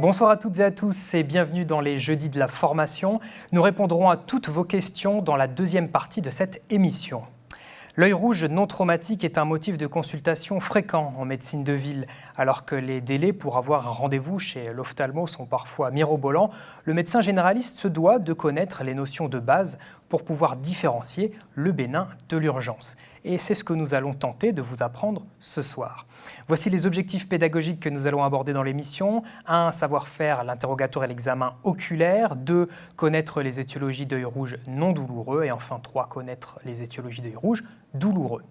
Bonsoir à toutes et à tous et bienvenue dans les Jeudis de la formation. Nous répondrons à toutes vos questions dans la deuxième partie de cette émission. L'œil rouge non traumatique est un motif de consultation fréquent en médecine de ville. Alors que les délais pour avoir un rendez-vous chez l'ophtalmo sont parfois mirobolants, le médecin généraliste se doit de connaître les notions de base pour pouvoir différencier le bénin de l'urgence. Et c'est ce que nous allons tenter de vous apprendre ce soir. Voici les objectifs pédagogiques que nous allons aborder dans l'émission. 1. Savoir faire l'interrogatoire et l'examen oculaire. 2. Connaître les étiologies d'œil rouge non douloureux. Et enfin 3. Connaître les étiologies d'œil rouge douloureux.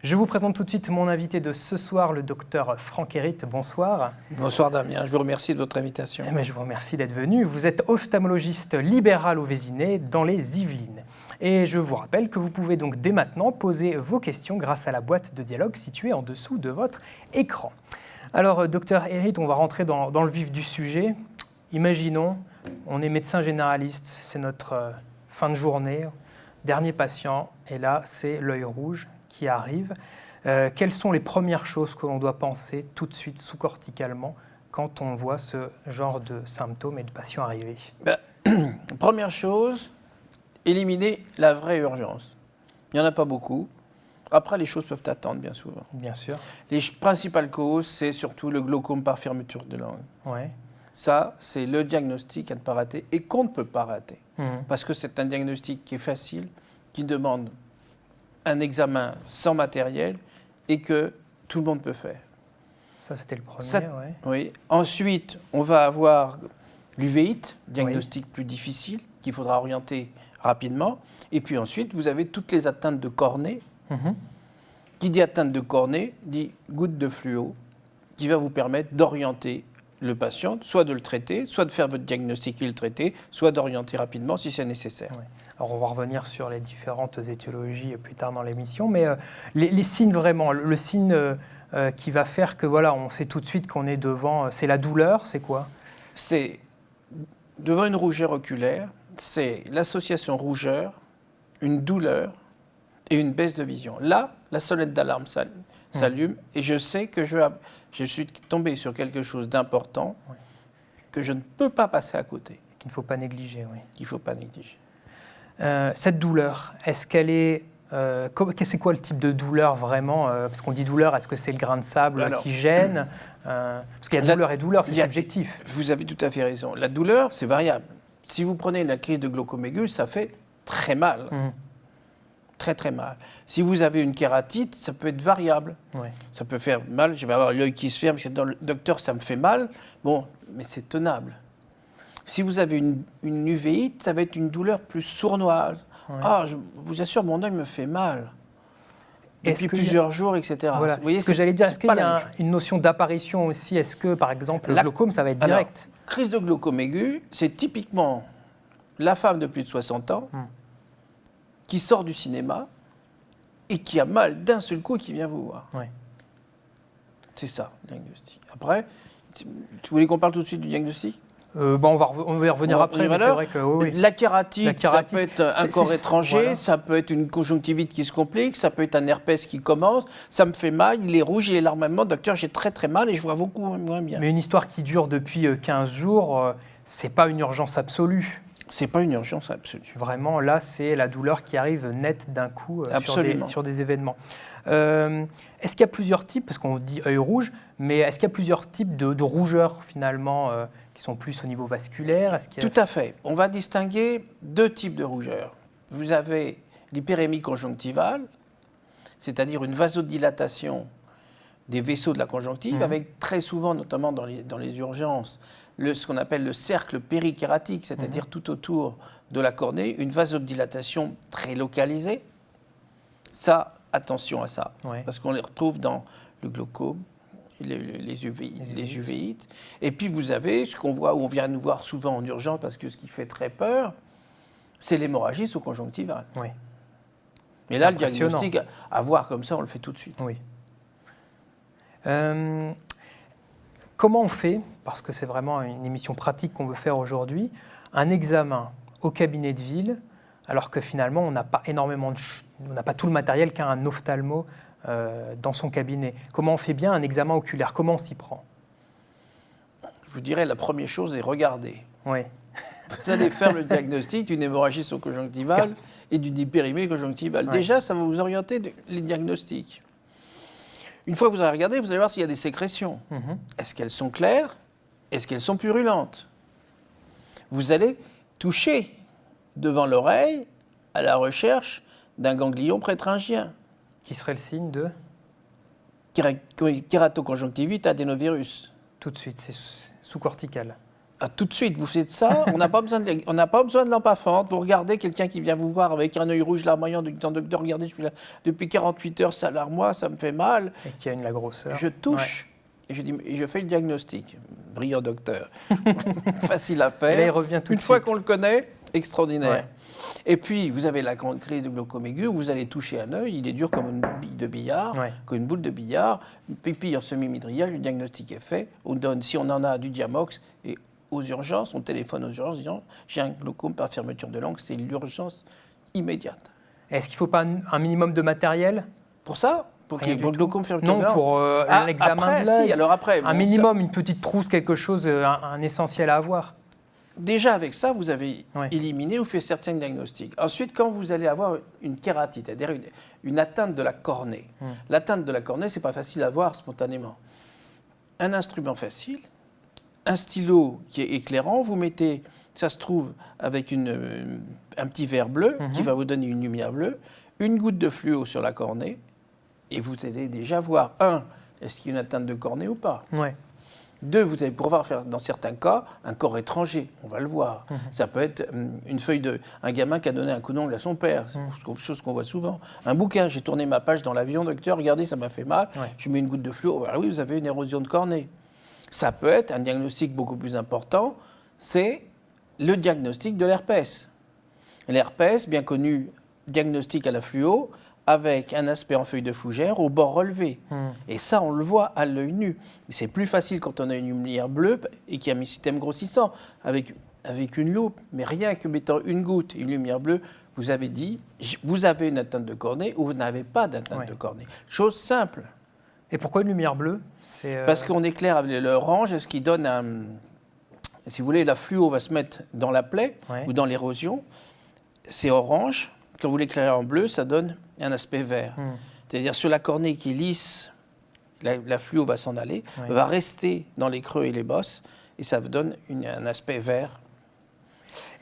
Je vous présente tout de suite mon invité de ce soir, le docteur Franck Hérite. Bonsoir. Bonsoir Damien, je vous remercie de votre invitation. Je vous remercie d'être venu. Vous êtes ophtalmologiste libéral au Vésinet dans les Yvelines. Et je vous rappelle que vous pouvez donc dès maintenant poser vos questions grâce à la boîte de dialogue située en dessous de votre écran. Alors, docteur Hérite, on va rentrer dans le vif du sujet. Imaginons, on est médecin généraliste, c'est notre fin de journée, dernier patient, et là, c'est l'œil rouge qui arrive. Quelles sont les premières choses que l'on doit penser tout de suite sous-corticalement quand on voit ce genre de symptômes et de patients arriver? Première chose, éliminer la vraie urgence. Il n'y en a pas beaucoup. Après, les choses peuvent attendre, bien souvent. Bien sûr. Les principales causes, c'est surtout le glaucome par fermeture de langue. Ouais. Ça, c'est le diagnostic à ne pas rater et qu'on ne peut pas rater. Parce que c'est un diagnostic qui est facile, qui demande un examen sans matériel et que tout le monde peut faire. Ça, c'était le premier, ouais. Oui. Ensuite, on va avoir l'uvéite, diagnostic plus difficile, qu'il faudra orienter rapidement. Et puis ensuite, vous avez toutes les atteintes de cornée. Qui dit atteinte de cornée, dit goutte de fluo, qui va vous permettre d'orienter le patient, soit de le traiter, soit de faire votre diagnostic et le traiter, soit d'orienter rapidement si c'est nécessaire. Ouais. Alors on va revenir sur les différentes étiologies plus tard dans l'émission, mais les signes vraiment, le signe qui va faire que voilà, on sait tout de suite qu'on est devant, c'est la douleur, c'est quoi? C'est devant une rougeur oculaire, c'est l'association rougeur, une douleur et une baisse de vision. Là, la sonnette d'alarme s'allume et je sais que je suis tombé sur quelque chose d'important que je ne peux pas passer à côté. Qu'il ne faut pas négliger, oui. Qu'il ne faut pas négliger. Cette douleur, est-ce qu'elle est... c'est quoi le type de douleur vraiment? Parce qu'on dit douleur, est-ce que c'est le grain de sable qui gêne? Parce qu'il y a douleur et douleur, c'est subjectif. Vous avez tout à fait raison. La douleur, c'est variable. Si vous prenez la crise de glaucome aigu, ça fait très mal. Très, très mal. Si vous avez une kératite, ça peut être variable. Ça peut faire mal. Je vais avoir l'œil qui se ferme. Je dis, docteur, ça me fait mal. Bon, mais c'est tenable. Si vous avez une uvéite, ça va être une douleur plus sournoise. Ah, je vous assure, mon œil me fait mal. Depuis plusieurs jours, etc. Voilà. Vous voyez, ce que j'allais dire, est-ce qu'il y a une notion d'apparition aussi? Est-ce que, par exemple, le glaucome, ça va être direct? Alors, crise de glaucome aigu, c'est typiquement la femme de plus de 60 ans qui sort du cinéma et qui a mal d'un seul coup et qui vient vous voir. C'est ça, le diagnostic. Après, vous voulez qu'on parle tout de suite du diagnostic? On va y revenir après, mais c'est vrai que La kératite, ça peut être un corps étranger, ça peut être une conjonctivite qui se complique, ça peut être un herpès qui commence, ça me fait mal, il est rouge, il est larmoiement, docteur, j'ai très très mal et je vois beaucoup moins bien. Mais une histoire qui dure depuis 15 jours, c'est pas une urgence absolue. C'est pas une urgence absolue. Vraiment, là, c'est la douleur qui arrive nette d'un coup sur des événements. Est-ce qu'il y a plusieurs types, parce qu'on dit œil rouge, mais est-ce qu'il y a plusieurs types de rougeurs finalement qui sont plus au niveau vasculaire? Tout à fait. On va distinguer deux types de rougeurs. Vous avez l'hyperémie conjonctivale, c'est-à-dire une vasodilatation des vaisseaux de la conjonctive, avec très souvent, notamment dans les urgences, ce qu'on appelle le cercle périkératique, c'est-à-dire tout autour de la cornée, une vasodilatation très localisée. Ça, attention à ça, parce qu'on les retrouve dans le glaucome, les uvéites. Et puis vous avez ce qu'on voit, où on vient nous voir souvent en urgence, parce que ce qui fait très peur, c'est l'hémorragie sous-conjonctivale. Mais là, le diagnostic, à voir comme ça, on le fait tout de suite. Comment on fait, parce que c'est vraiment une émission pratique qu'on veut faire aujourd'hui, un examen au cabinet de ville, alors que finalement on n'a pas on n'a pas tout le matériel qu'a un ophtalmo dans son cabinet? Comment on fait bien un examen oculaire? Comment on s'y prend? vous dirais la première chose est regarder. Oui. Vous allez faire le diagnostic d'une hémorragie sous-conjonctivale et d'une hypérémie conjonctivale. Ouais. Déjà, ça va vous orienter les diagnostics. Une fois que vous avez regardé, vous allez voir s'il y a des sécrétions. Est-ce qu'elles sont claires? Est-ce qu'elles sont purulentes? Vous allez toucher devant l'oreille à la recherche d'un ganglion prétringien. Qui serait le signe de? Kératoconjonctivite adénovirus. Tout de suite, c'est sous-cortical. Ah, tout de suite, vous faites ça, on n'a pas besoin de lampe à fente. Vous regardez quelqu'un qui vient vous voir avec un œil rouge larmoyant, docteur, regardez, je suis là depuis 48 heures, ça larmoie, ça me fait mal. Et qui a la grosseur. Je touche et je fais le diagnostic. Brillant docteur. Facile à faire. Et là, il revient tout de Une fois suite. qu'on le connaît, extraordinaire. Ouais. Et puis, vous avez la grande crise de glaucome aigu, vous allez toucher un œil, il est dur comme une bille de billard, Ouais. comme une boule de billard, une pupille en semi-midriage, le diagnostic est fait. On donne, si on en a, du Diamox, et aux urgences, on téléphone aux urgences disant « j'ai un glaucome par fermeture de langue », c'est l'urgence immédiate. Est-ce qu'il ne faut pas un minimum de matériel? Pour ça, pour Rien que du le tout. glaucome fermeture Non, de langue. pour l'examen après, de l'œil. si, alors après, Un bon, minimum, une petite trousse, quelque chose, un essentiel à avoir. déjà avec ça, vous avez Ouais. éliminé ou fait certains diagnostics. Ensuite, quand vous allez avoir une kératite, c'est-à-dire une atteinte de la cornée, l'atteinte de la cornée, c'est pas facile à voir spontanément. Un instrument facile, un stylo qui est éclairant, vous mettez, ça se trouve avec un petit verre bleu qui va vous donner une lumière bleue, une goutte de fluo sur la cornée, et vous allez déjà voir, est-ce qu'il y a une atteinte de cornée ou pas? Ouais. 2, vous allez pouvoir faire, dans certains cas, un corps étranger. On va le voir. Ça peut être une feuille un gamin qui a donné un coup d'ongle à son père. C'est une chose qu'on voit souvent. Un bouquin. J'ai tourné ma page dans l'avion, docteur, regardez, ça m'a fait mal. Ouais. Je mets une goutte de fluo. Ah oui, vous avez une érosion de cornée. Ça peut être un diagnostic beaucoup plus important. C'est le diagnostic de l'herpès. L'herpès, bien connu, diagnostic à la fluo, avec un aspect en feuille de fougère au bord relevé. Et ça, on le voit à l'œil nu. Mais c'est plus facile quand on a une lumière bleue et qu'il y a un système grossissant. Avec une loupe, mais rien que mettant une goutte et une lumière bleue, vous avez dit, vous avez une atteinte de cornée ou vous n'avez pas d'atteinte de cornée. Chose simple. Et pourquoi une lumière bleue? Parce qu'on éclaire avec l'orange, ce qui donne un... Si vous voulez, la fluo va se mettre dans la plaie ou dans l'érosion. C'est orange. Quand vous l'éclairez en bleu, ça donne un aspect vert. C'est-à-dire sur la cornée qui est lisse, la fluo va s'en aller, va rester dans les creux et les bosses, et ça vous donne un aspect vert.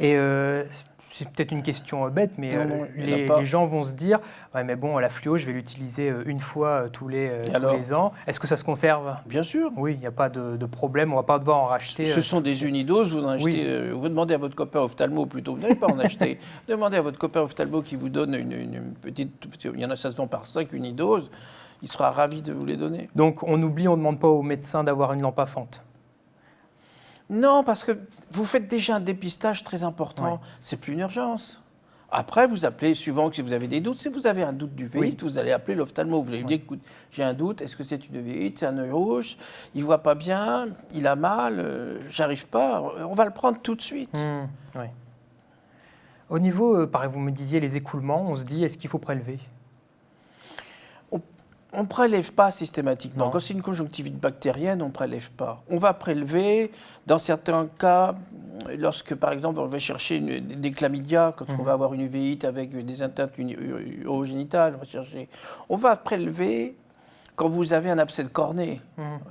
Et c'est peut-être une question bête, mais Non, les gens vont se dire « Ouais, mais bon, la fluo, je vais l'utiliser une fois tous les ans. Est-ce que ça se conserve ?» Bien sûr. Oui, il n'y a pas de problème, on ne va pas devoir en racheter. Ce sont des unidoses, vous en achetez, vous demandez à votre copain ophtalmo plutôt, vous n'allez pas en acheter. Demandez à votre copain ophtalmo qui vous donne une petite, il y en a, ça se vend par 5 unidoses, il sera ravi de vous les donner. Donc on oublie, on ne demande pas au médecin d'avoir une lampe à fente. Non, parce que vous faites déjà un dépistage très important, c'est plus une urgence. Après, vous appelez, suivant que si vous avez des doutes, si vous avez un doute d'uvéite, vous allez appeler l'ophtalmo. Vous allez lui dire, écoute, j'ai un doute, est-ce que c'est une uvéite, c'est un œil rouge, il ne voit pas bien, il a mal, j'arrive pas, on va le prendre tout de suite. Oui. Au niveau, pareil, vous me disiez les écoulements, on se dit, est-ce qu'il faut prélever? On ne prélève pas systématiquement. Non. Quand c'est une conjonctivite bactérienne, on ne prélève pas. On va prélever, dans certains cas, lorsque, par exemple, on va chercher des chlamydia, quand on va avoir une uvéite avec des atteintes urogénitales, on va prélever quand vous avez un abcès de cornée.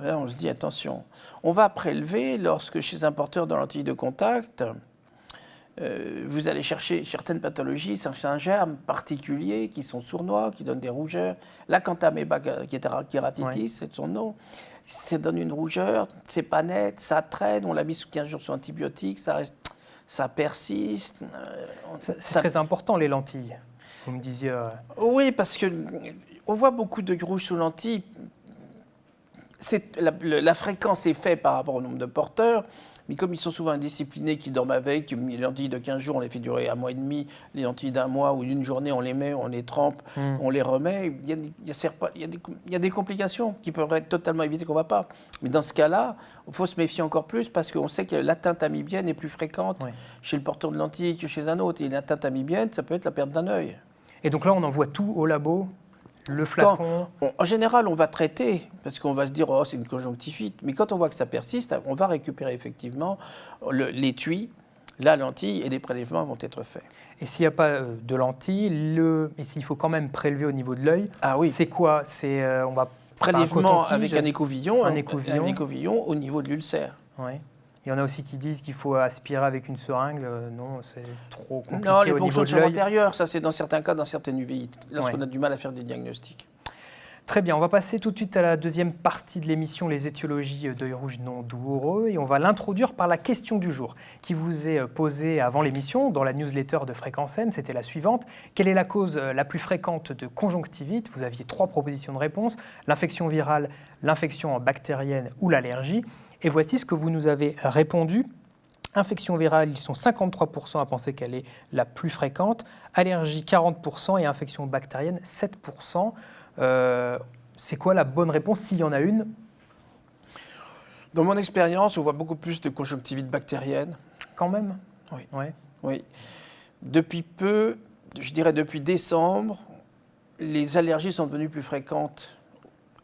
Là, on se dit, attention. On va prélever lorsque, chez un porteur de lentilles de contact, vous allez chercher certaines pathologies, certains germes particuliers qui sont sournois, qui donnent des rougeurs. L'acanthamoeba keratitis, c'est son nom. Ça donne une rougeur, c'est pas net, ça traîne, on l'a mis sous 15 jours sur antibiotiques, ça persiste. C'est très important, les lentilles, vous me disiez. Oui, parce que on voit beaucoup de rouge sous lentilles. La fréquence est faite par rapport au nombre de porteurs, mais comme ils sont souvent indisciplinés, qui dorment avec, les lentilles de 15 jours, on les fait durer 1 mois et demi, les lentilles d'un mois ou d'une journée, on les met, on les trempe, on les remet, il y a des complications qui peuvent être totalement évitées qu'on ne voit pas. Mais dans ce cas-là, il faut se méfier encore plus parce qu'on sait que l'atteinte amibienne est plus fréquente chez le porteur de lentilles que chez un autre. Et l'atteinte amibienne, ça peut être la perte d'un œil. Et donc là, on envoie tout au labo. Le flacon. En général, on va traiter, parce qu'on va se dire, oh, c'est une conjonctivite. Mais quand on voit que ça persiste, on va récupérer effectivement l'étui, la lentille, et des prélèvements vont être faits. Et s'il n'y a pas de lentilles, et s'il faut quand même prélever au niveau de l'œil, c'est quoi? On va prélèvement avec un écouvillon, un écouvillon au niveau de l'ulcère. Oui. Il y en a aussi qui disent qu'il faut aspirer avec une seringue. Non, c'est trop compliqué non, les au niveau ponctions de de chambre l'œil. antérieure, ça c'est dans certains cas, dans certaines uvéites, lorsqu'on a du mal à faire des diagnostics. Très bien, on va passer tout de suite à la deuxième partie de l'émission, les étiologies d'œil rouge non douloureux, et on va l'introduire par la question du jour qui vous est posée avant l'émission dans la newsletter de Fréquence M. C'était la suivante: quelle est la cause la plus fréquente de conjonctivite? Vous aviez 3 propositions de réponse: l'infection virale, l'infection bactérienne ou l'allergie. Et voici ce que vous nous avez répondu. Infection virale, ils sont 53% à penser qu'elle est la plus fréquente. Allergie, 40%, et infection bactérienne, 7%. C'est quoi la bonne réponse s'il y en a une? Dans mon expérience, on voit beaucoup plus de conjonctivite bactérienne. Quand même? Oui. Ouais. Oui. Depuis peu, je dirais depuis décembre, les allergies sont devenues plus fréquentes.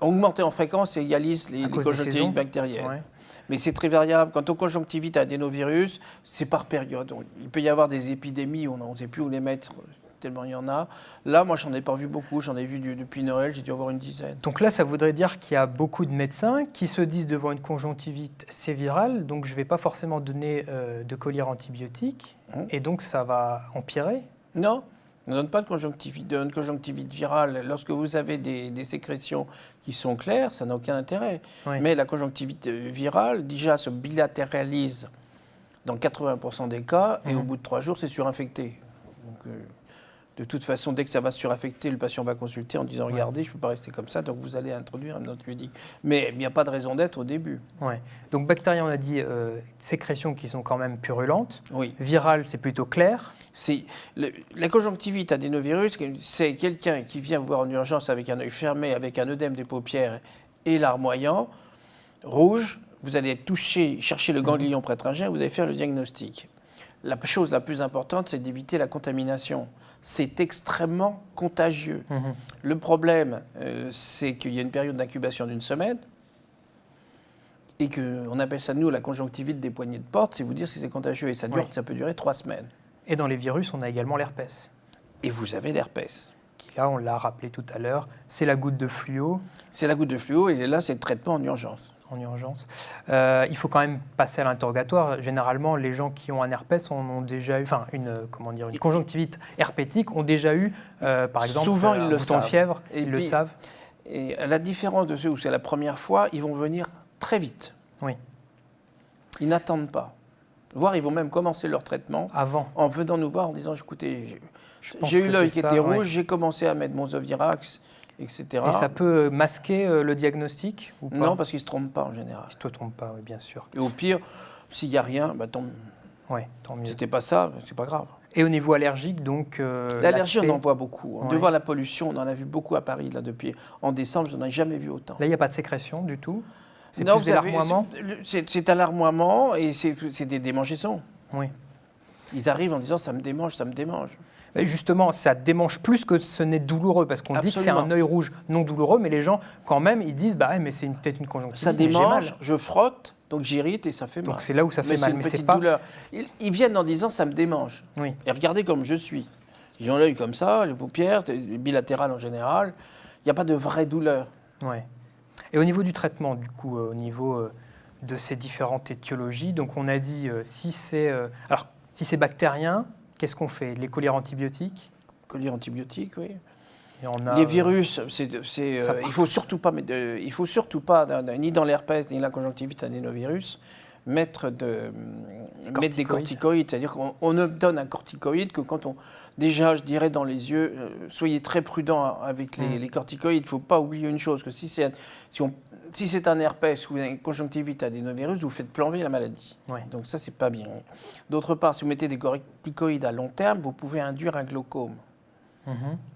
Augmenter en fréquence et égalisent les conjonctivites bactériennes. Ouais. Mais c'est très variable. Quant aux conjonctivites à adénovirus, c'est par période. Donc, il peut y avoir des épidémies où on ne sait plus où les mettre, tellement il y en a. Là, moi, j'en ai pas vu beaucoup. J'en ai vu depuis Noël, j'ai dû avoir une dizaine. Donc là, ça voudrait dire qu'il y a beaucoup de médecins qui se disent devant une conjonctivite, c'est viral, donc je ne vais pas forcément donner de collyre antibiotique, et donc ça va empirer? Non. On ne donne pas de conjonctivite virale. Lorsque vous avez des sécrétions qui sont claires, ça n'a aucun intérêt. Oui. Mais la conjonctivite virale, déjà, se bilatéralise dans 80% des cas, et au bout de 3 jours, c'est surinfecté. Donc, de toute façon, dès que ça va se suraffecter, le patient va consulter en disant « Regardez, je ne peux pas rester comme ça, donc vous allez introduire un antibiotique. » Mais il n'y a pas de raison d'être au début. Ouais. Donc bactérien, on a dit sécrétions qui sont quand même purulentes. Oui. Virale, c'est plutôt clair. La conjonctivite adénovirus, c'est quelqu'un qui vient vous voir en urgence avec un œil fermé, avec un œdème des paupières et larmoyant, rouge. Vous allez chercher le ganglion prétringien, vous allez faire le diagnostic. La chose la plus importante, c'est d'éviter la contamination. C'est extrêmement contagieux. Le problème, c'est qu'il y a une période d'incubation d'1 semaine et qu'on appelle ça, nous, la conjonctivite des poignées de porte. C'est vous dire si c'est contagieux. Et ça peut durer 3 semaines. Et dans les virus, on a également l'herpès. Et vous avez l'herpès. Qui, là, on l'a rappelé tout à l'heure, c'est la goutte de fluo. C'est la goutte de fluo, et là, c'est le traitement en urgence. En urgence. Il faut quand même passer à l'interrogatoire. Généralement, les gens qui ont un herpès ont déjà eu, une conjonctivite herpétique, ont déjà eu, par exemple, souvent, un bouton de fièvre. Ils le savent. Et à la différence de ceux où c'est la première fois, ils vont venir très vite. Oui. Ils n'attendent pas. Voire, ils vont même commencer leur traitement en venant nous voir en disant « Écoutez, j'ai eu l'œil qui était rouge, j'ai commencé à mettre mon Zovirax. » etc. Et ça peut masquer le diagnostic ou pas? Non, parce qu'ils ne se trompent pas en général. Ils ne se trompent pas, oui, bien sûr. Et au pire, s'il n'y a rien, tant mieux. Si c'était pas ça, c'est pas grave. Et au niveau allergique, donc... L'allergie, on en voit beaucoup. Devant la pollution, on en a vu beaucoup à Paris, là, depuis en décembre, je n'en ai jamais vu autant. Là, il n'y a pas de sécrétion du tout? C'est plus des larmoiements? C'est un larmoiement et c'est des démangeaisons. Oui. Ils arrivent en disant « ça me démange, ça me démange ». Justement, ça démange plus que ce n'est douloureux, parce qu'on dit que c'est un œil rouge non douloureux, mais les gens, quand même, ils disent mais c'est peut-être une conjonctivite. Ça démange, je frotte, donc j'irrite et ça fait mal. Donc c'est là où ça fait mal, mais c'est pas... douleur. Ils viennent en disant ça me démange. Oui. Et regardez comme je suis. Ils ont l'œil comme ça, les paupières, bilatérales en général. Il n'y a pas de vraie douleur. Ouais. Et au niveau du traitement, du coup, au niveau de ces différentes étiologies, donc on a dit si c'est bactérien, qu'est-ce qu'on fait? Les collyres antibiotiques? Collyres antibiotiques, oui. Les virus, il faut surtout pas, ni dans l'herpès ni la conjonctivite adénovirus, mettre des corticoïdes. C'est-à-dire qu'on ne donne un corticoïde que quand on... Déjà, je dirais dans les yeux, soyez très prudents avec les corticoïdes. Il ne faut pas oublier une chose, que si c'est un herpès ou une conjonctivite adénovirus, vous faites plomber la maladie. Ouais. Donc ça, c'est pas bien. D'autre part, si vous mettez des corticoïdes à long terme, vous pouvez induire un glaucome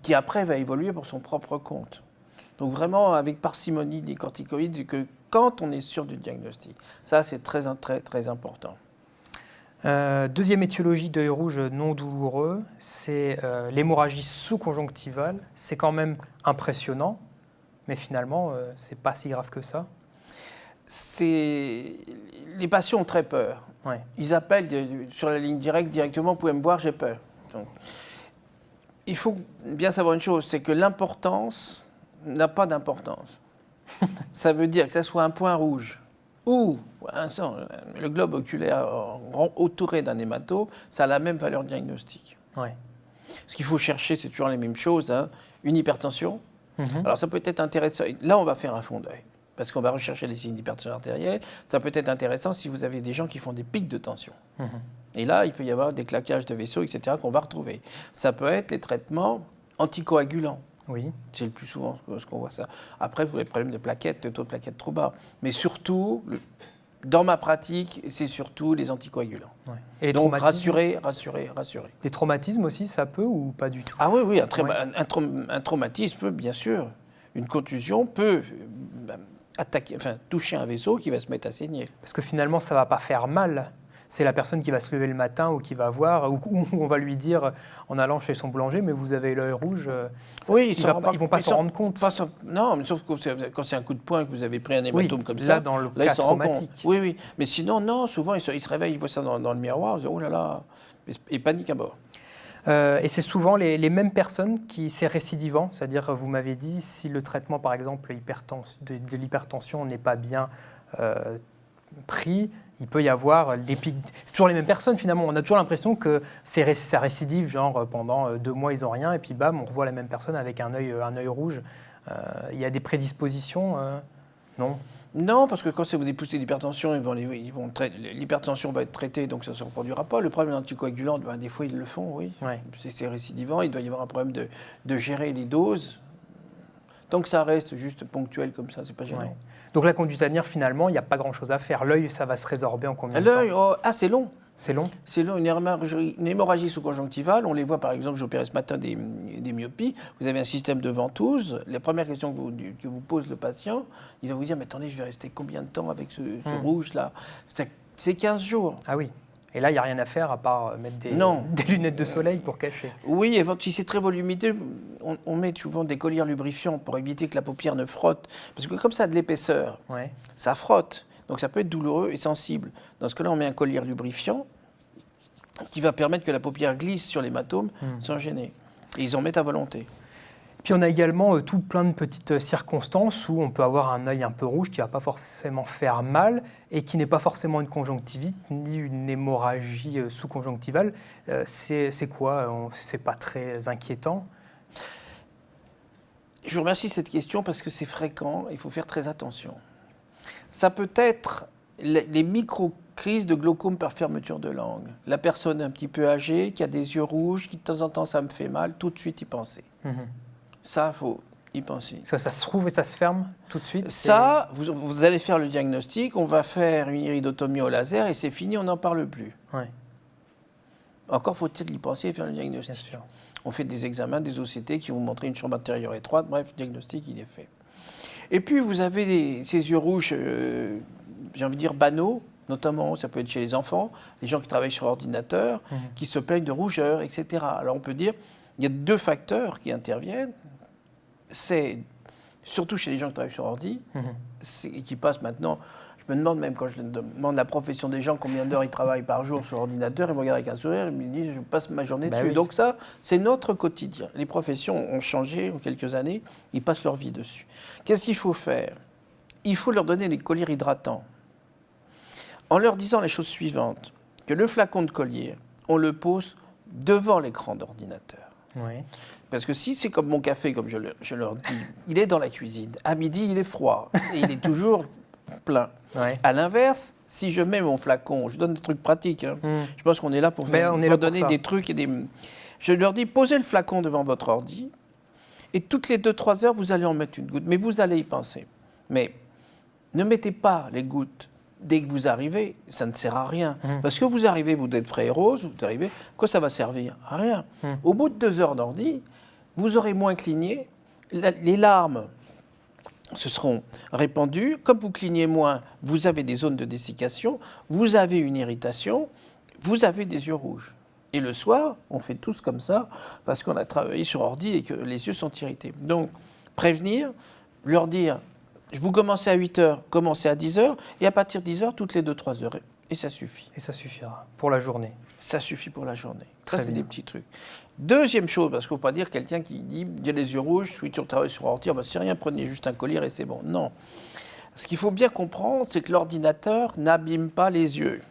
qui après va évoluer pour son propre compte. Donc vraiment, avec parcimonie des corticoïdes, que quand on est sûr du diagnostic. Ça, c'est très, très, très important. Deuxième étiologie d'œil rouge non douloureux, c'est l'hémorragie sous-conjonctivale. C'est quand même impressionnant, mais finalement, c'est pas si grave que ça. Les patients ont très peur. Ouais. Ils appellent sur la ligne directe directement, vous pouvez me voir, j'ai peur. Donc, il faut bien savoir une chose, c'est que l'importance n'a pas d'importance. Ça veut dire que ça soit un point rouge ou le globe oculaire entouré d'un hématome, ça a la même valeur diagnostique. Ouais. Ce qu'il faut chercher, c'est toujours les mêmes choses, hein. Une hypertension. Mhm. Alors ça peut être intéressant. Là, on va faire un fond d'œil, parce qu'on va rechercher les signes d'hypertension artérielle. Ça peut être intéressant si vous avez des gens qui font des pics de tension. Mhm. Et là, il peut y avoir des claquages de vaisseaux, etc., qu'on va retrouver. Ça peut être les traitements anticoagulants. Oui. C'est le plus souvent ce qu'on voit ça. Après, vous avez des problèmes de plaquettes, de taux de plaquettes trop bas. Mais surtout, dans ma pratique, c'est surtout les anticoagulants. Ouais. Et les Donc, traumatismes, rassurer. les traumatismes aussi, ça peut ou pas du tout? Ah oui, Ouais. un traumatisme, bien sûr. Une contusion peut toucher un vaisseau qui va se mettre à saigner. Parce que finalement, ça ne va pas faire mal. C'est la personne qui va se lever le matin ou qui va voir, ou on va lui dire en allant chez son boulanger, mais vous avez l'œil rouge. Oui, ils ne vont pas s'en rendre compte. Non, mais sauf que quand c'est un coup de poing, que vous avez pris un hématome comme ça. Là, dans le cas traumatique. Oui. Mais sinon, non, souvent, ils se réveillent, ils voient ça dans le miroir, ils disent, oh là là, et panique à bord. Et c'est souvent les mêmes personnes c'est récidivant, c'est-à-dire, vous m'avez dit, si le traitement, par exemple, de l'hypertension n'est pas bien pris, il peut y avoir des pics. C'est toujours les mêmes personnes, finalement. On a toujours l'impression que ça récidive, genre pendant 2 mois, ils n'ont rien, et puis bam, on revoit la même personne avec un œil rouge. Il y a des prédispositions, non? Non, parce que quand c'est des poussées d'hypertension, l'hypertension va être traitée, donc ça ne se reproduira pas. Le problème d'anticoagulant, des fois, ils le font, oui. Ouais. C'est récidivant, il doit y avoir un problème de gérer les doses. Tant que ça reste juste ponctuel comme ça, c'est pas gênant. Ouais. Donc la conduite à venir, finalement, il n'y a pas grand-chose à faire. L'œil, ça va se résorber en combien de temps? C'est long. C'est long? C'est long, une hémorragie sous-conjonctivale. On les voit, par exemple, j'ai opéré ce matin des myopies. Vous avez un système de ventouse. La première question que vous pose le patient, il va vous dire, mais attendez, je vais rester combien de temps avec ce rouge-là? C'est 15 jours. Ah oui. Et là, il n'y a rien à faire à part mettre des lunettes de soleil pour cacher. Oui, et si c'est très volumineux, on met souvent des colliers lubrifiants pour éviter que la paupière ne frotte. Parce que comme ça a de l'épaisseur, ça frotte. Donc ça peut être douloureux et sensible. Dans ce cas-là, on met un collier lubrifiant qui va permettre que la paupière glisse sur l'hématome sans gêner. Et ils en mettent à volonté. Puis on a également tout plein de petites circonstances où on peut avoir un œil un peu rouge qui ne va pas forcément faire mal et qui n'est pas forcément une conjonctivite ni une hémorragie sous-conjonctivale. C'est quoi? C'est pas très inquiétant? Je vous remercie de cette question parce que c'est fréquent, il faut faire très attention. Ça peut être les micro-crises de glaucome par fermeture de langue. La personne un petit peu âgée, qui a des yeux rouges, qui de temps en temps ça me fait mal, tout de suite y penser. Ça, il faut y penser. Ça se rouvre et ça se ferme tout de suite? Ça, vous allez faire le diagnostic, on va faire une iridotomie au laser et c'est fini, on n'en parle plus. Ouais. Encore faut-il y penser et faire le diagnostic. Bien sûr. On fait des examens, des OCT qui vont montrer une chambre intérieure étroite, bref, le diagnostic, il est fait. Et puis, vous avez ces yeux rouges, j'ai envie de dire banaux, notamment, ça peut être chez les enfants, les gens qui travaillent sur ordinateur, qui se plaignent de rougeur, etc. Alors, on peut dire, il y a 2 facteurs qui interviennent. C'est, surtout chez les gens qui travaillent sur ordi, et qui passent maintenant, je me demande même quand je demande la profession des gens combien d'heures ils travaillent par jour sur ordinateur, ils me regardent avec un sourire, ils me disent je passe ma journée dessus. Oui. Donc ça, c'est notre quotidien. Les professions ont changé en quelques années, ils passent leur vie dessus. Qu'est-ce qu'il faut faire? Il faut leur donner des colliers hydratants en leur disant les choses suivantes, que le flacon de collier, on le pose devant l'écran d'ordinateur. Oui. Parce que si c'est comme mon café, comme je leur dis, il est dans la cuisine. À midi, il est froid. Et il est toujours plein. Ouais. À l'inverse, si je mets mon flacon, je donne des trucs pratiques. Hein. Je pense qu'on est là pour donner des trucs et des... Je leur dis, posez le flacon devant votre ordi. Et toutes les 2-3 heures, vous allez en mettre une goutte. Mais vous allez y penser. Mais ne mettez pas les gouttes dès que vous arrivez, ça ne sert à rien. Parce que vous arrivez, vous êtes frais et rose, vous arrivez, quoi ça va servir? À rien. Au bout de 2 heures d'ordi, vous aurez moins cligné, les larmes se seront répandues. Comme vous clignez moins, vous avez des zones de dessiccation, vous avez une irritation, vous avez des yeux rouges. Et le soir, on fait tous comme ça, parce qu'on a travaillé sur ordi et que les yeux sont irrités. Donc, prévenir, leur dire, vous commencez à 8 heures, commencez à 10 heures, et à partir de 10 heures, toutes les 2-3 heures. Et ça suffit. Et ça suffira pour la journée. Ça suffit pour la journée. Très Ça, c'est bien. des petits trucs. Deuxième chose, parce qu'il ne faut pas dire quelqu'un qui dit j'ai les yeux rouges, je suis sur travail sur ordi, bah, c'est rien, prenez juste un collier et c'est bon. Non. Ce qu'il faut bien comprendre, c'est que l'ordinateur n'abîme pas les yeux.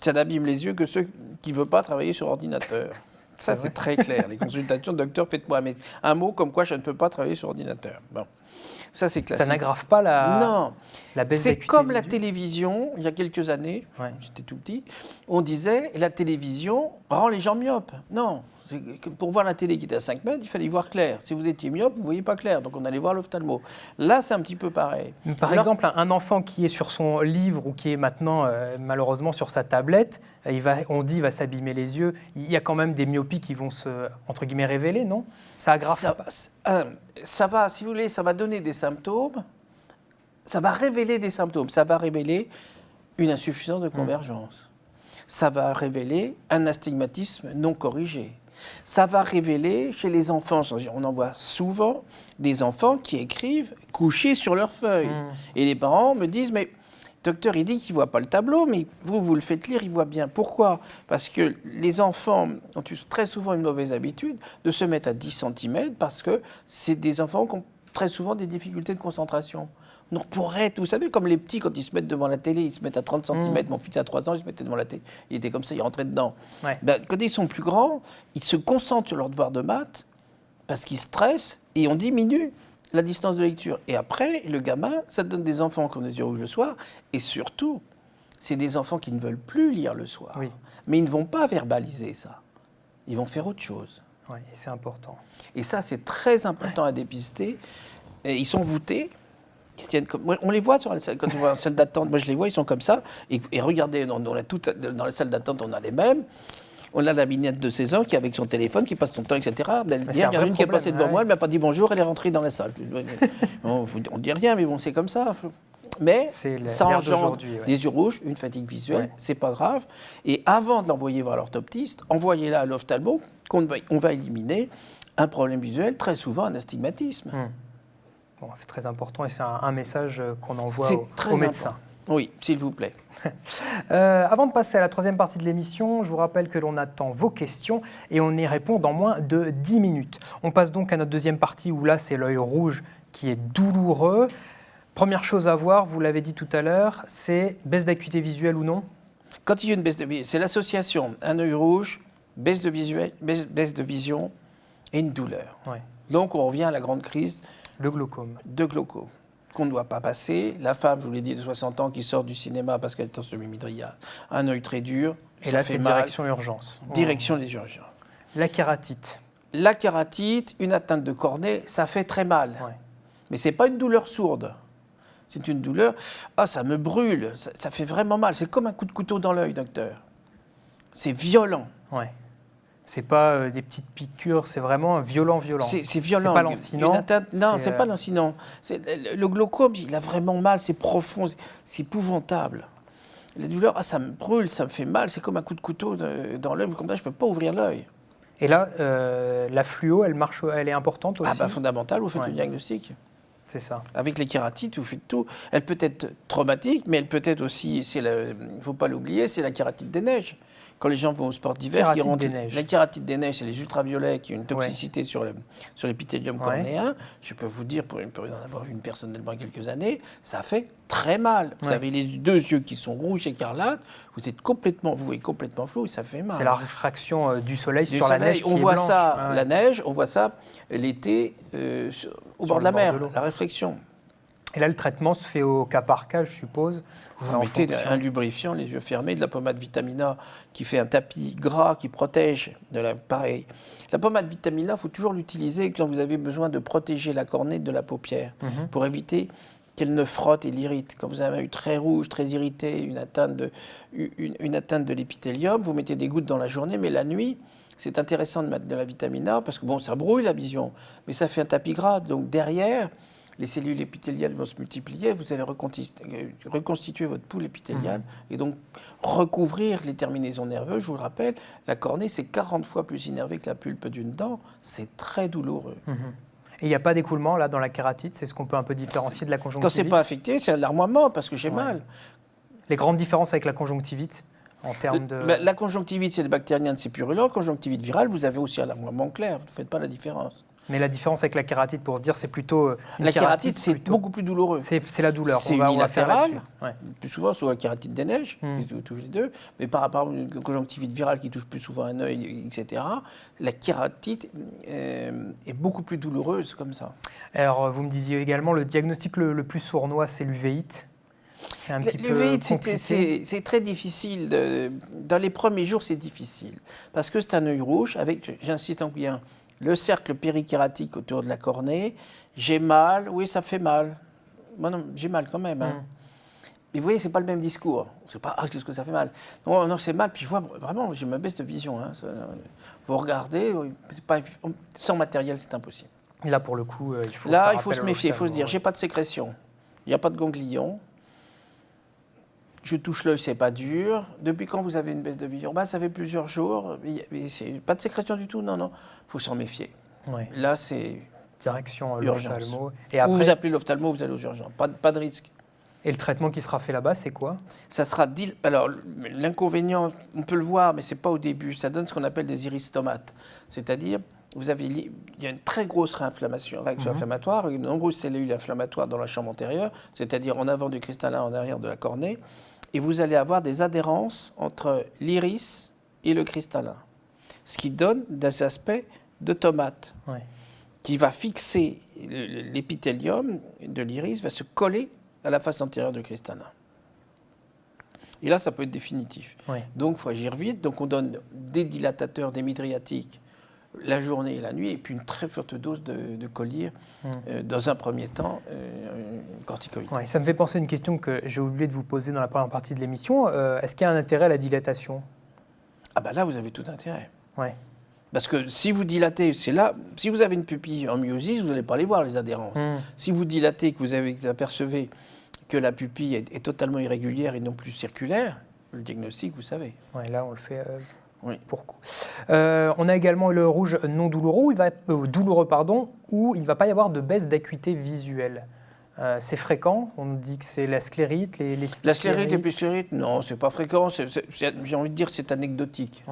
Ça n'abîme les yeux que ceux qui ne veulent pas travailler sur ordinateur. Ça, c'est très clair. Les consultations de docteur, faites-moi un mot comme quoi je ne peux pas travailler sur ordinateur. Bon. Ça, c'est classique. Ça n'aggrave pas Non. la baisse C'est d'acuité comme la visuelle. télévision, il y a quelques années, Ouais. j'étais tout petit, on disait la télévision rend les gens myopes. Non. Pour voir la télé qui était à 5 mètres, il fallait y voir clair. Si vous étiez myope, vous ne voyez pas clair. Donc on allait voir l'ophtalmo. Là, c'est un petit peu pareil. Par exemple, un enfant qui est sur son livre ou qui est maintenant malheureusement sur sa tablette, on dit il va s'abîmer les yeux. Il y a quand même des myopies qui vont se, entre guillemets, révéler, non? Ça aggrave pas. Ça va, si vous voulez, ça va donner des symptômes. Ça va révéler des symptômes. Ça va révéler une insuffisance de convergence. Ça va révéler un astigmatisme non corrigé. Ça va révéler chez les enfants, on en voit souvent, des enfants qui écrivent couchés sur leurs feuilles. Et les parents me disent, mais docteur, il dit qu'il ne voit pas le tableau, mais vous le faites lire, il voit bien. Pourquoi? Parce que les enfants ont très souvent une mauvaise habitude de se mettre à 10 cm parce que c'est des enfants qui ont très souvent des difficultés de concentration. Donc pour être, vous savez, comme les petits, quand ils se mettent devant la télé, ils se mettent à 30 cm. Mon fils à 3 ans, il se mettait devant la télé. Il était comme ça, il rentrait dedans. Ouais. Ben, quand ils sont plus grands, ils se concentrent sur leur devoir de maths parce qu'ils stressent et on diminue la distance de lecture. Et après, le gamin, ça donne des enfants qui ont des yeux rouges le soir. Et surtout, c'est des enfants qui ne veulent plus lire le soir. Oui. Mais ils ne vont pas verbaliser ça. Ils vont faire autre chose. Oui, c'est important. Et ça, c'est très important à dépister. Et ils sont voûtés. Ils se tiennent comme... On les voit quand on va en salle d'attente. Moi, je les vois, ils sont comme ça. Et regardez, dans les salles d'attente, on a les mêmes. On a la mignette de 16 ans qui est avec son téléphone, qui passe son temps, etc. Il y a une qui est passée devant moi, elle ne m'a pas dit bonjour, elle est rentrée dans la salle. Bon, on ne dit rien, mais bon, c'est comme ça. Mais ça engendre des yeux rouges, une fatigue visuelle, c'est pas grave. Et avant de l'envoyer voir l'orthoptiste, envoyez-la à l'ophtalmo, on va éliminer un problème visuel, très souvent un astigmatisme. Bon, c'est très important et c'est un message qu'on envoie aux médecins. Oui, s'il vous plaît. Avant de passer à la troisième partie de l'émission, je vous rappelle que l'on attend vos questions et on y répond dans moins de 10 minutes. On passe donc à notre deuxième partie où là, c'est l'œil rouge qui est douloureux. Première chose à voir, vous l'avez dit tout à l'heure, c'est baisse d'acuité visuelle ou non? Quand il y a une baisse de vision, c'est l'association un œil rouge, baisse de vision et une douleur. Ouais. Donc on revient à la grande crise Le glaucome. de glaucome qu'on ne doit pas passer. La femme, je vous l'ai dit, de 60 ans qui sort du cinéma parce qu'elle est en semi-midriat, un œil très dur. Et là, c'est direction urgence. Direction des urgences. La kératite. La kératite, une atteinte de cornée, ça fait très mal. Ouais. Mais ce n'est pas une douleur sourde. C'est une douleur, ça me brûle, ça fait vraiment mal. C'est comme un coup de couteau dans l'œil, docteur. C'est violent. Ouais. C'est pas des petites piqûres, c'est vraiment violent. C'est violent. C'est pas lancinant. Non, c'est pas lancinant. Le glaucome, il a vraiment mal, c'est profond, c'est épouvantable. La douleur, ça me brûle, ça me fait mal, c'est comme un coup de couteau dans l'œil. Comme ça, je ne peux pas ouvrir l'œil. Et là, la fluo, elle est importante aussi. Fondamentale, vous faites le diagnostic. C'est ça. Avec les kératites, vous faites tout. Elle peut être traumatique, mais elle peut être aussi, il ne faut pas l'oublier, c'est la kératite des neiges. Quand les gens vont au sport d'hiver, la kératite des neiges, c'est les ultraviolets qui ont une toxicité sur l'épithélium cornéen. Je peux vous dire, pour en avoir vu une personnellement il y a quelques années, ça fait très mal. Vous avez les deux yeux qui sont rouges écarlates, vous voyez complètement flou et ça fait mal. C'est la réfraction du soleil sur la neige. On voit ça, la neige, on voit ça l'été au bord de la mer, la réflexion. Et là, le traitement se fait au cas par cas, je suppose. Vous mettez un lubrifiant, les yeux fermés, de la pommade Vitamina qui fait un tapis gras qui protège pareil. La pommade Vitamina, il faut toujours l'utiliser quand vous avez besoin de protéger la cornée de la paupière pour éviter qu'elle ne frotte et l'irrite. Quand vous avez un œil très rouge, très irrité, une atteinte de l'épithélium, vous mettez des gouttes dans la journée, mais la nuit, c'est intéressant de mettre de la Vitamina parce que ça brouille la vision, mais ça fait un tapis gras. Donc derrière, les cellules épithéliales vont se multiplier, vous allez reconstituer votre poule épithéliale et donc recouvrir les terminaisons nerveuses. Je vous le rappelle, la cornée, c'est 40 fois plus innervé que la pulpe d'une dent. C'est très douloureux. Et il n'y a pas d'écoulement là dans la kératite, c'est ce qu'on peut un peu différencier de la conjonctivite. Quand c'est pas affecté, c'est l'alarmoiement parce que j'ai mal. Les grandes différences avec la conjonctivite en termes de... La conjonctivite, c'est le bactérien, c'est purulent. Conjonctivite virale, vous avez aussi un alarmoiement clair. Vous ne faites pas la différence. Mais la différence avec la kératite, pour se dire, c'est plutôt... La kératite, c'est beaucoup plus douloureux. C'est la douleur. C'est unilatéral. Plus souvent, sur la kératite des neiges, qui touche les deux. Mais par rapport à une conjonctivite virale qui touche plus souvent un œil, etc., la kératite est beaucoup plus douloureuse comme ça. Alors, vous me disiez également, le diagnostic le plus sournois, c'est l'uvéite. C'est un petit peu compliqué. C'est très difficile. Dans les premiers jours, c'est difficile. Parce que c'est un œil rouge, avec, j'insiste en bien, le cercle périkératique autour de la cornée. J'ai mal, oui, ça fait mal. Moi, non, j'ai mal quand même. Hein. Mais vous voyez, c'est pas le même discours. C'est pas, ah, qu'est-ce que ça fait mal. Non, non, c'est mal, puis je vois, vraiment, j'ai ma baisse de vision. Hein. Vous regardez, sans matériel, c'est impossible. Là, pour le coup, il faut là, il faut se méfier, il faut se dire, j'ai pas de sécrétion, il n'y a pas de ganglion. Je touche l'œil, c'est pas dur. Depuis quand vous avez une baisse de vision? Ça fait plusieurs jours. C'est pas de sécrétion du tout, non, non. Il faut s'en méfier. Ouais. Là, c'est direction urgence. l'ophtalmo. Et après, ou vous appelez l'ophtalmo, vous allez aux urgences. Pas de risque. Et le traitement qui sera fait là-bas, c'est quoi? Ça sera alors l'inconvénient, on peut le voir, mais c'est pas au début. Ça donne ce qu'on appelle des iristomates, c'est-à-dire il y a une très grosse réaction inflammatoire, une grosse cellule inflammatoire dans la chambre antérieure, c'est-à-dire en avant du cristallin, en arrière de la cornée, et vous allez avoir des adhérences entre l'iris et le cristallin, ce qui donne des aspects de tomate, qui va fixer l'épithélium de l'iris, va se coller à la face antérieure du cristallin. Et là, ça peut être définitif. Donc, il faut agir vite. Donc, on donne des dilatateurs, des midriatiques la journée et la nuit, et puis une très forte dose de collyre, dans un premier temps, corticoïde. Ça me fait penser à une question que j'ai oublié de vous poser dans la première partie de l'émission. Est-ce qu'il y a un intérêt à la dilatation? Là, vous avez tout intérêt. Parce que si vous dilatez, c'est là, si vous avez une pupille en myosis, vous n'allez pas les voir, les adhérences. Si vous dilatez, que vous apercevez que la pupille est totalement irrégulière et non plus circulaire, le diagnostic, vous savez. Là, on le fait pour coup. On a également le rouge non douloureux, où il ne va pas y avoir de baisse d'acuité visuelle. C'est fréquent, on dit que c'est la sclérite, les la sclérite et l'épisclérite, non, c'est pas fréquent, j'ai envie de dire c'est anecdotique.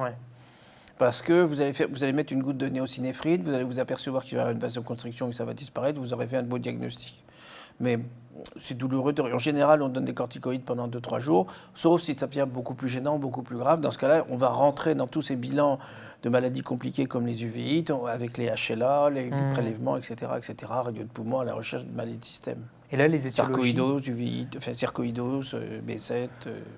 Parce que vous allez mettre une goutte de néocinéphrine, vous allez vous apercevoir qu'il va y avoir une vasoconstriction et que ça va disparaître, vous aurez fait un beau diagnostic. Mais c'est douloureux. En général, on donne des corticoïdes pendant 2-3 jours, sauf si ça devient beaucoup plus gênant, beaucoup plus grave. Dans ce cas-là, on va rentrer dans tous ces bilans de maladies compliquées comme les uvéites, avec les HLA, les prélèvements, etc., radio de poumon, à la recherche de maladies de système. Et là, les étiologies... Sarcoïdose, uvéite, sarcoïdose, B7,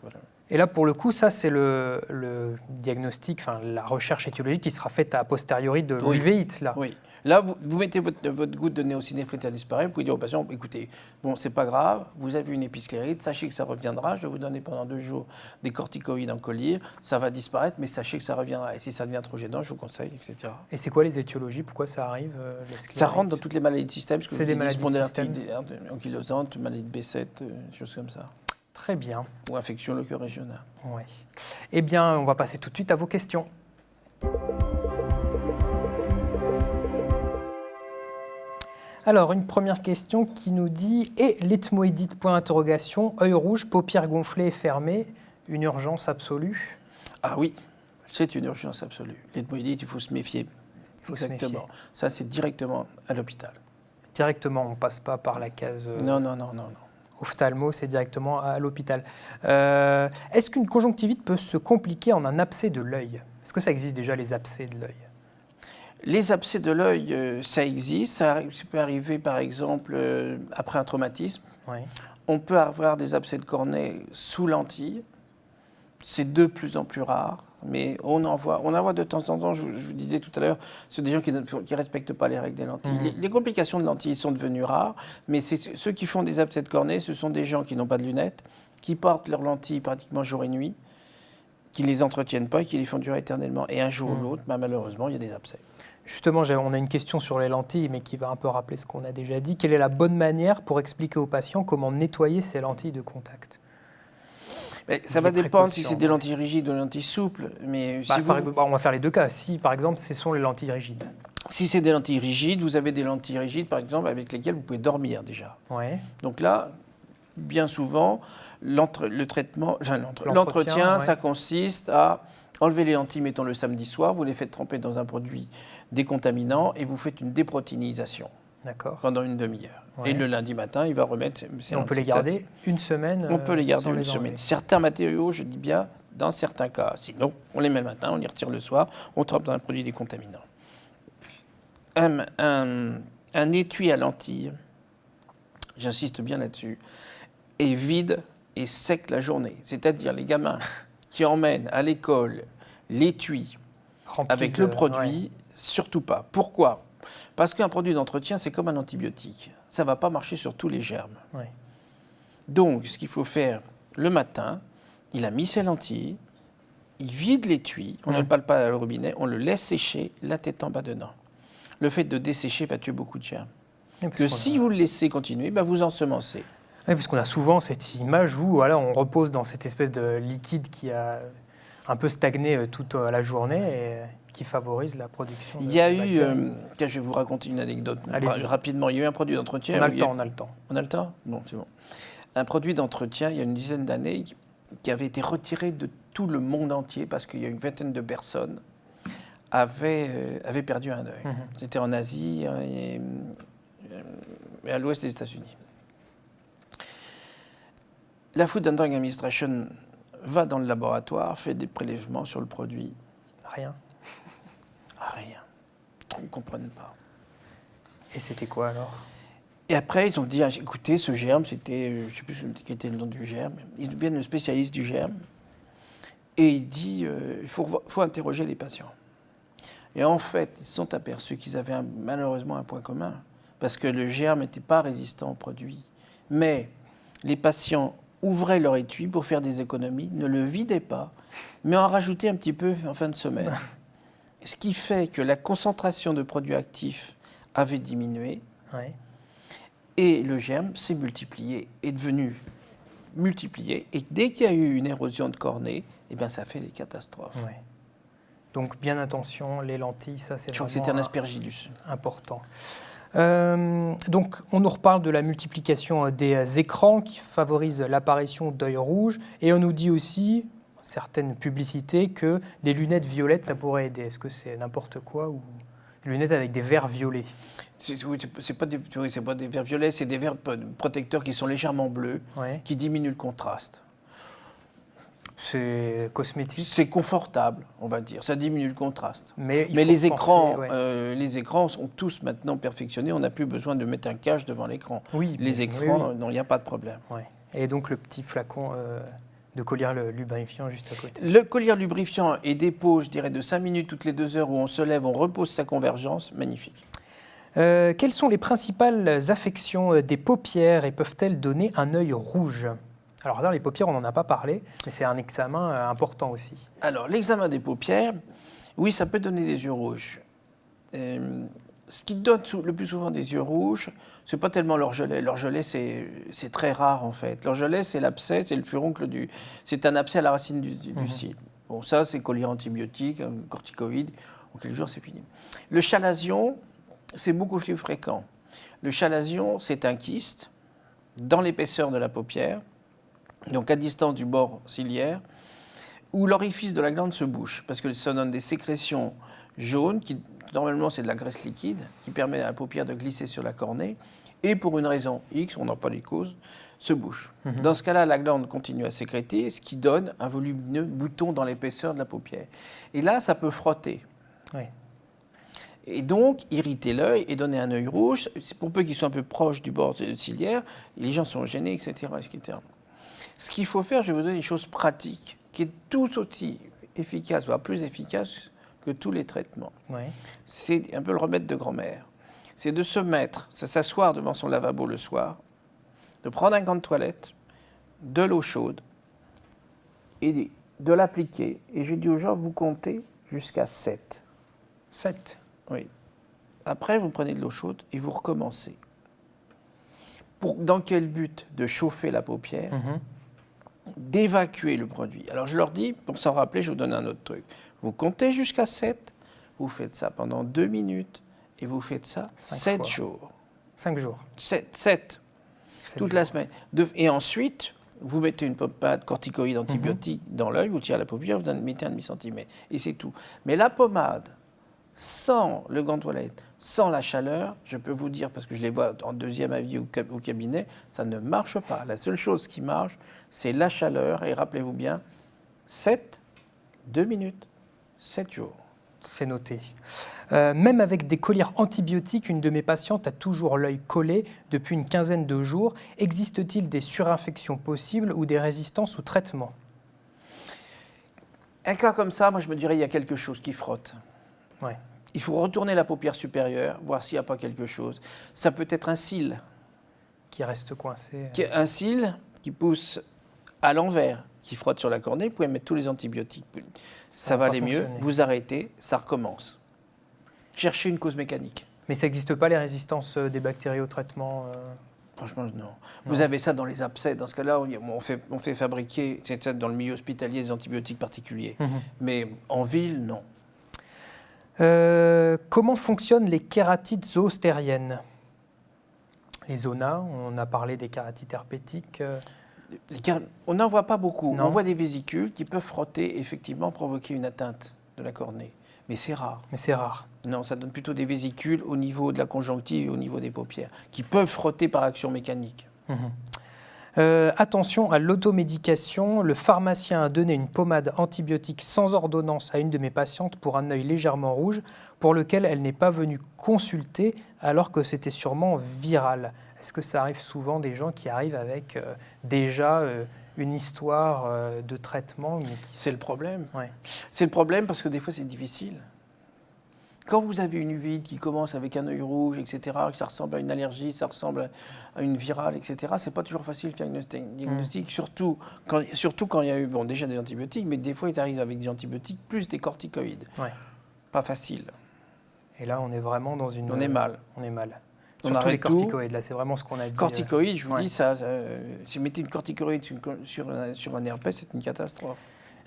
voilà. Et là, pour le coup, ça, c'est le diagnostic, la recherche étiologique qui sera faite a posteriori de l'uvéite, là. Oui. Là, vous mettez votre goutte de néocinéphrine, ça disparaît, vous pouvez dire au patient, écoutez, bon, c'est pas grave, vous avez une épisclérite, sachez que ça reviendra, je vais vous donner pendant 2 jours des corticoïdes en collyre, ça va disparaître, mais sachez que ça reviendra. Et si ça devient trop gênant, je vous conseille, etc. Et c'est quoi les étiologies? Pourquoi ça arrive, ça rentre dans toutes les maladies de système, c'est des maladies de système ankylosante, maladie de B7, choses comme ça. Très bien. Ou infection leuco-régionale. Eh bien, on va passer tout de suite à vos questions. Alors, une première question qui nous dit « Et l'ethmoïdite, point d'interrogation, œil rouge, paupières gonflées et fermées, une urgence absolue ?» Ah oui, c'est une urgence absolue. L'ethmoïdite, il faut se méfier. Exactement. Ça, c'est directement à l'hôpital. Directement, on ne passe pas par la case... Non. Ophtalmo, c'est directement à l'hôpital. Est-ce qu'une conjonctivite peut se compliquer en un abcès de l'œil? Est-ce que ça existe déjà, les abcès de l'œil? Les abcès de l'œil, ça existe. Ça peut arriver, par exemple, après un traumatisme. On peut avoir des abcès de cornée sous lentille. C'est de plus en plus rare, mais on en voit de temps en temps. Je vous disais tout à l'heure, c'est des gens qui ne respectent pas les règles des lentilles. Les complications de lentilles sont devenues rares, mais ceux qui font des abcès de cornée, ce sont des gens qui n'ont pas de lunettes, qui portent leurs lentilles pratiquement jour et nuit, qui ne les entretiennent pas et qui les font durer éternellement. Et un jour ou l'autre, malheureusement, il y a des abcès. Justement, on a une question sur les lentilles, mais qui va un peu rappeler ce qu'on a déjà dit. Quelle est la bonne manière pour expliquer aux patients comment nettoyer ces lentilles de contact? Mais ça va dépendre si c'est des lentilles rigides ou des lentilles souples. Mais si on va faire les deux cas. Si, par exemple, ce sont les lentilles rigides. Si c'est des lentilles rigides, vous avez des lentilles rigides, par exemple, avec lesquelles vous pouvez dormir déjà. Ouais. Donc là, bien souvent, l'entretien, ça consiste à enlever les lentilles, mettons le samedi soir, vous les faites tremper dans un produit décontaminant et vous faites une déprotéinisation pendant une demi-heure. Ouais. Et le lundi matin, il va remettre ces lentilles. On peut les garder une semaine. On peut les garder une semaine. Certains matériaux, je dis bien, dans certains cas. Sinon, on les met le matin, on les retire le soir, on trempe dans un produit décontaminant. Un étui à lentilles, j'insiste bien là-dessus, est vide et sec la journée. C'est-à-dire les gamins qui emmènent à l'école l'étui avec le produit, surtout pas. Pourquoi ? Parce qu'un produit d'entretien, c'est comme un antibiotique. Ça ne va pas marcher sur tous les germes. Ouais. Donc, ce qu'il faut faire le matin, il a mis ses lentilles, il vide l'étui, on ne le pale pas au robinet, on le laisse sécher, la tête en bas dedans. Le fait de dessécher va tuer beaucoup de germes. Que si vous le laissez continuer, vous ensemencez. Oui, parce qu'on a souvent cette image où on repose dans cette espèce de liquide qui a un peu stagné toute la journée et qui favorise la production. Il y a eu, je vais vous raconter une anecdote rapidement. Il y a eu un produit d'entretien. On a le temps. On a le temps ? Bon, c'est bon. Un produit d'entretien, il y a une dizaine d'années, qui avait été retiré de tout le monde entier parce qu'il y a une vingtaine de personnes avaient perdu un œil. C'était en Asie et à l'ouest des États-Unis. La Food and Drug Administration va dans le laboratoire, fait des prélèvements sur le produit. Rien. Rien. Ils ne comprennent pas. Et c'était quoi alors ? Et après, ils ont dit, écoutez, ce germe, c'était, je ne sais plus quel était le nom du germe, ils deviennent le spécialiste du germe, et il dit, il faut interroger les patients. Et en fait, ils se sont aperçus qu'ils avaient malheureusement un point commun, parce que le germe n'était pas résistant au produit. Mais les patients ouvraient leur étui pour faire des économies, ne le vidaient pas, mais en rajoutaient un petit peu en fin de semaine. Ce qui fait que la concentration de produits actifs avait diminué, et le germe s'est multiplié, est devenu multiplié, et dès qu'il y a eu une érosion de cornée, ça fait des catastrophes. Ouais. Donc bien attention, les lentilles, ça c'est vraiment c'était un aspergillus. Important. Donc on nous reparle de la multiplication des écrans qui favorisent l'apparition d'œils rouges, et on nous dit aussi, certaines publicités, que des lunettes violettes, ça pourrait aider. Est-ce que c'est n'importe quoi ou des lunettes avec des verres violets ? C'est pas des verres violets, c'est des verres protecteurs qui sont légèrement bleus, qui diminuent le contraste. C'est cosmétique. C'est confortable, on va dire. Ça diminue le contraste. Mais les écrans, les écrans sont tous maintenant perfectionnés. On n'a plus besoin de mettre un cache devant l'écran. Oui, les écrans, non, il n'y a pas de problème. Ouais. Et donc le petit flacon de collier lubrifiant juste à côté. Le collier lubrifiant et des pauses, je dirais, de 5 minutes toutes les 2 heures où on se lève, on repose sa convergence, magnifique. Quelles sont les principales affections des paupières et peuvent-elles donner un œil rouge ? Alors là, les paupières, on n'en a pas parlé, mais c'est un examen important aussi. Alors, l'examen des paupières, oui, ça peut donner des yeux rouges. Ce qui donne le plus souvent des yeux rouges, c'est pas tellement l'orgelet. L'orgelet, c'est très rare, en fait. L'orgelet, c'est l'abcès, c'est le furoncle c'est un abcès à la racine du cil. Bon, ça, c'est collier antibiotique, un corticoïde. En quelques jours, c'est fini. Le chalazion, c'est beaucoup plus fréquent. Le chalazion, c'est un kyste dans l'épaisseur de la paupière, donc à distance du bord ciliaire, où l'orifice de la glande se bouche, parce que ça donne des sécrétions jaunes, qui normalement c'est de la graisse liquide, qui permet à la paupière de glisser sur la cornée, et pour une raison X, on n'a pas les causes, se bouche. Dans ce cas-là, la glande continue à sécréter, ce qui donne un volumineux bouton dans l'épaisseur de la paupière. Et là, ça peut frotter. Oui. Et donc, irriter l'œil et donner un œil rouge, pour peu qu'il soit un peu proche du bord ciliaire, les gens sont gênés, etc., etc. Ce qu'il faut faire, je vais vous donner une chose pratique, qui est tout aussi efficace, voire plus efficace que tous les traitements. Ouais. C'est un peu le remède de grand-mère. C'est de s'asseoir devant son lavabo le soir, de prendre un gant de toilette, de l'eau chaude et de l'appliquer. Et je dis aux gens, vous comptez jusqu'à 7. 7. Oui. Après, vous prenez de l'eau chaude et vous recommencez. Dans quel but? De chauffer la paupière, d'évacuer le produit. Alors je leur dis, pour s'en rappeler, je vous donne un autre truc. Vous comptez jusqu'à 7, vous faites ça pendant 2 minutes et vous faites ça 7 jours. 5 jours. 7. Toute la semaine. Et ensuite, vous mettez une pommade corticoïde antibiotique dans l'œil, vous tirez la paupière, vous mettez un demi-centimètre. Et c'est tout. Mais la pommade, sans le gant de toilette, sans la chaleur, je peux vous dire, parce que je les vois en deuxième avis au cabinet, ça ne marche pas. La seule chose qui marche, c'est la chaleur. Et rappelez-vous bien, 2 minutes, 7 jours. C'est noté. Même avec des collyres antibiotiques, une de mes patientes a toujours l'œil collé depuis une quinzaine de jours. Existe-t-il des surinfections possibles ou des résistances au traitement? Un cas comme ça, moi je me dirais il y a quelque chose qui frotte. Ouais. Il faut retourner la paupière supérieure, voir s'il n'y a pas quelque chose. Ça peut être un cil. Qui reste coincé. Un cil qui pousse à l'envers, qui frotte sur la cornée. Vous pouvez mettre tous les antibiotiques. Ça va aller mieux. Vous arrêtez, ça recommence. Cherchez une cause mécanique. Mais ça n'existe pas les résistances des bactéries au traitement Franchement, non. Vous avez ça dans les abcès. Dans ce cas-là, on fait fabriquer, c'est ça dans le milieu hospitalier, des antibiotiques particuliers. Mais en ville, non. Comment fonctionnent les kératites zoostériennes? Les zonas, on a parlé des kératites herpétiques. On n'en voit pas beaucoup. Non. On voit des vésicules qui peuvent frotter, effectivement, provoquer une atteinte de la cornée. Mais c'est rare. Mais c'est rare. Non, ça donne plutôt des vésicules au niveau de la conjonctive et au niveau des paupières, qui peuvent frotter par action mécanique. Attention à l'automédication. Le pharmacien a donné une pommade antibiotique sans ordonnance à une de mes patientes pour un œil légèrement rouge, pour lequel elle n'est pas venue consulter alors que c'était sûrement viral. Est-ce que ça arrive souvent des gens qui arrivent avec déjà une histoire de traitement C'est le problème. Ouais. C'est le problème parce que des fois c'est difficile. Quand vous avez une uvite qui commence avec un œil rouge, etc., que ça ressemble à une allergie, ça ressemble à une virale, etc., c'est pas toujours facile de faire un diagnostic, surtout quand il y a eu déjà des antibiotiques, mais des fois ils arrivent avec des antibiotiques plus des corticoïdes. Ouais. Pas facile. Et là, on est vraiment dans une... On est mal. On est mal. On Surtout les arrête tout. corticoïdes, là, c'est vraiment ce qu'on a dit. Corticoïdes, je vous dis, si vous mettez une corticoïde sur un herpès, c'est une catastrophe.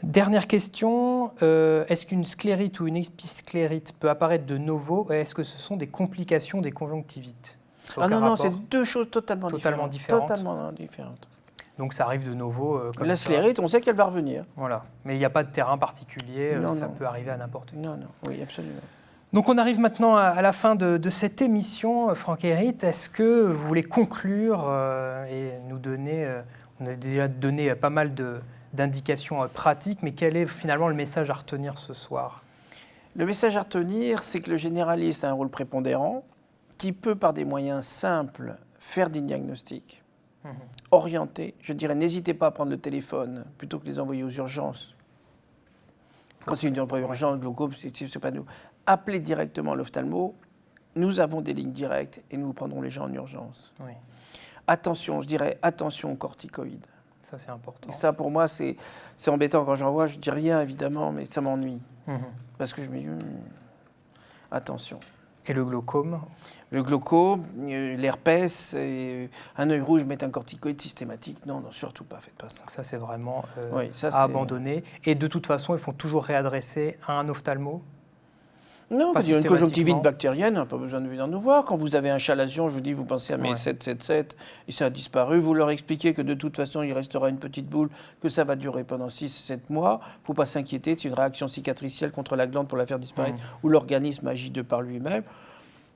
Dernière question, est-ce qu'une sclérite ou une épisclérite peut apparaître de novo? Est-ce que ce sont des complications des conjonctivites? Non, c'est deux choses totalement différentes. Totalement différentes. Donc ça arrive de novo comme la sclérite, on sait qu'elle va revenir. Voilà, mais il n'y a pas de terrain particulier, ça non. peut arriver à n'importe qui. Non, oui, absolument. Donc on arrive maintenant à la fin de cette émission, Franck Hérite. Est-ce que vous voulez conclure et nous donner, on a déjà donné pas mal d'indications pratiques, mais quel est finalement le message à retenir ce soir? Le message à retenir, c'est que le généraliste a un rôle prépondérant, qui peut par des moyens simples faire des diagnostics, orienter. Je dirais, n'hésitez pas à prendre le téléphone plutôt que de les envoyer aux urgences. Quand c'est une urgence, glaucome, c'est pas nous. Appelez directement l'ophtalmo. Nous avons des lignes directes et nous prendrons les gens en urgence. Oui. Attention, je dirais attention aux corticoïdes. Ça, c'est important. Et ça, pour moi, c'est embêtant quand j'en vois. Je dis rien, évidemment, mais ça m'ennuie. Parce que je me dis, attention. Et le glaucome? Le glaucome, l'herpès, un œil rouge, mettre un corticoïde systématique. Non, surtout pas, faites pas ça. Ça, c'est vraiment à abandonner. Et de toute façon, il faut toujours réadresser à un ophtalmo? Non, parce qu'il y a une conjonctivite bactérienne, on n'a pas besoin de venir nous voir. Quand vous avez un chalazion, je vous dis, vous pensez à mes 777, et ça a disparu. Vous leur expliquez que de toute façon, il restera une petite boule, que ça va durer pendant 6-7 mois. Il ne faut pas s'inquiéter, c'est une réaction cicatricielle contre la glande pour la faire disparaître, où l'organisme agit de par lui-même.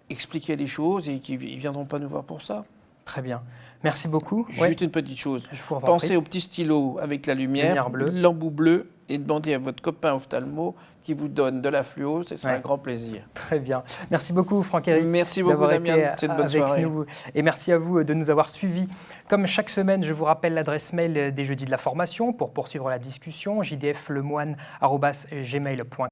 Expliquez les choses et ils ne viendront pas nous voir pour ça. Très bien. Merci beaucoup. Juste une petite chose. Pensez au petit stylo avec la lumière l'embout bleu, et demandez à votre copain ophtalmo qui vous donne de la fluo, ce sera un grand plaisir. Très bien. Merci beaucoup, Franck Hérite. Merci beaucoup, Damien. C'est une bonne soirée. Nous. Et merci à vous de nous avoir suivis. Comme chaque semaine, je vous rappelle l'adresse mail des Jeudis de la Formation pour poursuivre la discussion, jdflemoine@gmail.com.